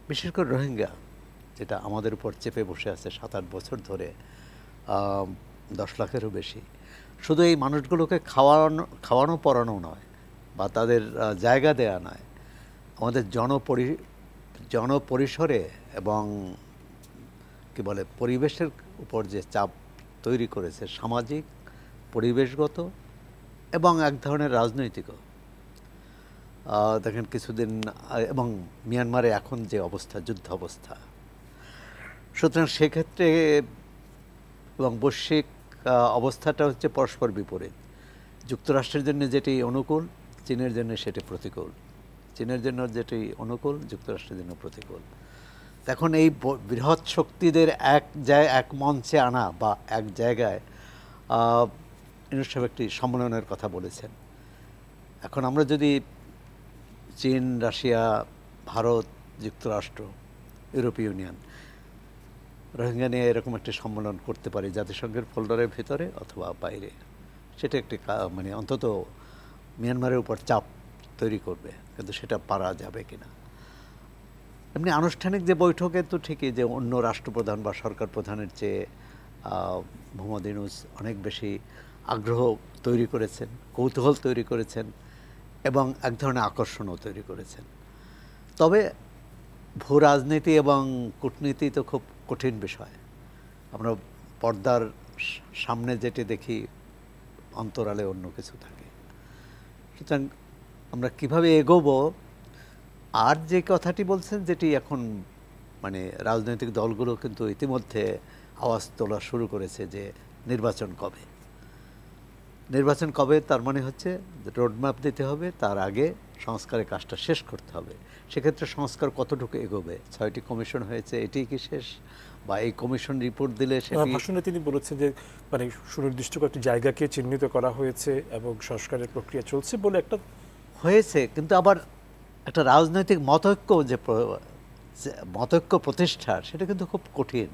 বিশেষ করে রোহিঙ্গা, যেটা আমাদের উপর চেপে বসে আছে 7-8 বছর ধরে, 10 লাখেরও বেশি। শুধু এই মানুষগুলোকে খাওয়ানো পরানো নয়, বা তাদের জায়গা দেয়া নয়, আমাদের জনপরিসরে এবং কি বলে পরিবেশের উপর যে চাপ তৈরি করেছে, সামাজিক, পরিবেশগত এবং এক ধরনের রাজনৈতিকও। দেখেন কিছুদিন এবং মিয়ানমারে এখন যে অবস্থা, যুদ্ধ অবস্থা, সুতরাং সেক্ষেত্রে এবং বৈশ্বিক অবস্থাটা হচ্ছে পরস্পর বিপরীত। যুক্তরাষ্ট্রের জন্য যেটি অনুকূল, চীনের জন্য সেটি প্রতিকূল। চীনের জন্য যেটি অনুকূল, যুক্তরাষ্ট্রের জন্য প্রতিকূল। এখন এই বৃহৎ শক্তিদের এক মঞ্চে আনা বা এক জায়গায়, ইউনূস সাহেব একটি সম্মেলনের কথা বলেছেন। এখন আমরা যদি চীন, রাশিয়া, ভারত, যুক্তরাষ্ট্র, ইউরোপীয় ইউনিয়ন রোহিঙ্গা নিয়ে এরকম একটি সম্মেলন করতে পারি জাতিসংঘের ফোল্ডারের ভিতরে অথবা বাইরে, সেটা একটি মানে অন্তত মিয়ানমারের উপর চাপ তৈরি করবে, কিন্তু সেটা পারা যাবে কিনা। এমনি আনুষ্ঠানিক যে বৈঠকে তো ঠিকই যে অন্য রাষ্ট্রপ্রধান বা সরকার প্রধানের চেয়ে মোহাম্মদ ইউনূস অনেক বেশি আগ্রহ তৈরি করেছেন, কৌতূহল তৈরি করেছেন এবং এক ধরনের আকর্ষণও তৈরি করেছেন। তবে ভূ রাজনীতি এবং কূটনীতি তো খুব কঠিন বিষয়। আমরা পর্দার সামনে যেটি দেখি, অন্তরালে অন্য কিছু থাকে। সুতরাং আমরা কীভাবে এগোবো, আর যে কথাটি বলছেন যেটি এখন মানে রাজনৈতিক দলগুলো কিন্তু ইতিমধ্যে আওয়াজ তোলা শুরু করেছে যে নির্বাচন কবে, নির্বাচন কবে, তার মানে হচ্ছে রোডম্যাপ দিতে হবে, তার আগে সংস্কারের কাজটা শেষ করতে হবে। সেক্ষেত্রে সংস্কার কতটুকু এগোবে? 6টি কমিশন হয়েছে, এটি কি শেষ, বা এই কমিশন রিপোর্ট দিলে সেটি? ভাষণে তিনি বলেছেন যে মানে সুনির্দিষ্ট কয়েকটি জায়গাকে চিহ্নিত করা হয়েছে এবং সংস্কারের প্রক্রিয়া চলছে বলে একটা হয়েছে, কিন্তু আবার একটা রাজনৈতিক মতৈক্য প্রতিষ্ঠা, সেটা কিন্তু খুব কঠিন।